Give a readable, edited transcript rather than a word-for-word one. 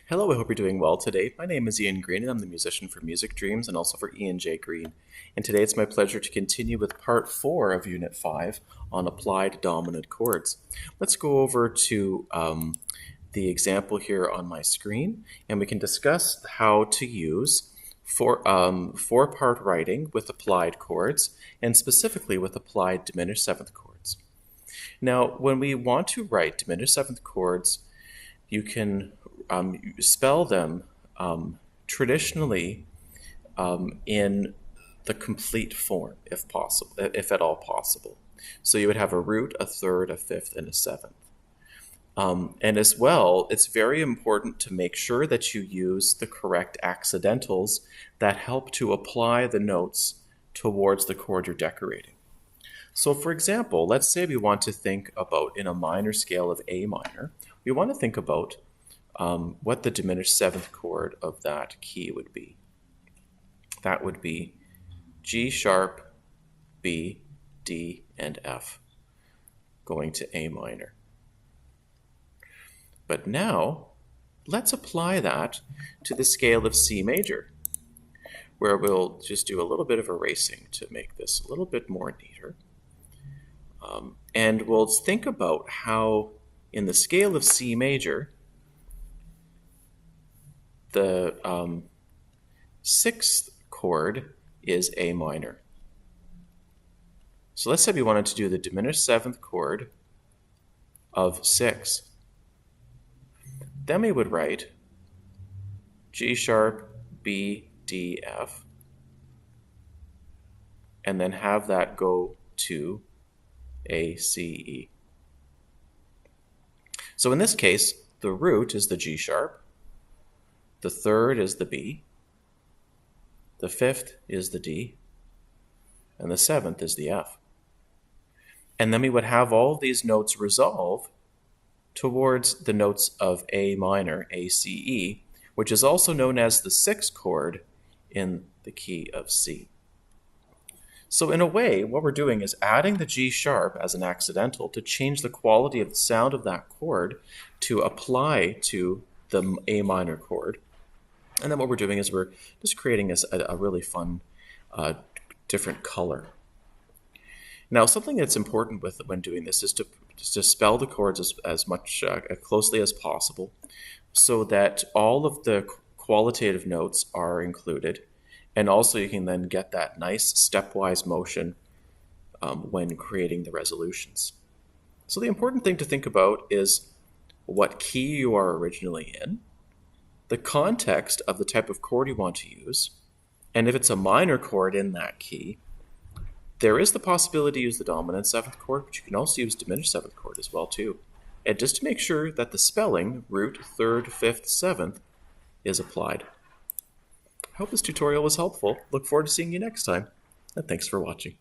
Hello, I hope you're doing well today. My name is Ian Green, and I'm the musician for Music Dreams and also for Ian J. Green. And today it's my pleasure to continue with part 4 of Unit 5 on applied dominant chords. Let's go over to the example here on my screen, and we can discuss how to use four-part writing with applied chords, and specifically with applied diminished seventh chords. Now, when we want to write diminished seventh chords, you can spell them traditionally in the complete form, if possible, if at all possible. So you would have a root, a third, a fifth, and a seventh. And as well, it's very important to make sure that you use the correct accidentals that help to apply the notes towards the chord you're decorating. So for example, let's say we want to think about, in a minor scale of A minor, we want to think about what the diminished seventh chord of that key would be. That would be G sharp, B, D, and F, going to A minor. But now, let's apply that to the scale of C major, where we'll just do a little bit of erasing to make this a little bit more neater. And we'll think about how, in the scale of C major, the sixth chord is A minor. So let's say we wanted to do the diminished seventh chord of 6. Then we would write G sharp, B, D, F, and then have that go to A, C, E. So in this case, the root is the G sharp, the third is the B, the fifth is the D, and the seventh is the F. And then we would have all these notes resolve towards the notes of A minor, A, C, E, which is also known as the sixth chord in the key of C. So in a way, what we're doing is adding the G sharp as an accidental to change the quality of the sound of that chord to apply to the A minor chord. And then what we're doing is we're just creating a really fun different color. Now, something that's important when doing this is to spell the chords as much closely as possible, so that all of the qualitative notes are included, and also you can then get that nice stepwise motion when creating the resolutions. So the important thing to think about is what key you are originally in, the context of the type of chord you want to use, and if it's a minor chord in that key, there is the possibility to use the dominant seventh chord, but you can also use diminished seventh chord as well too. And just to make sure that the spelling, root, third, fifth, seventh, is applied. I hope this tutorial was helpful. Look forward to seeing you next time, and thanks for watching.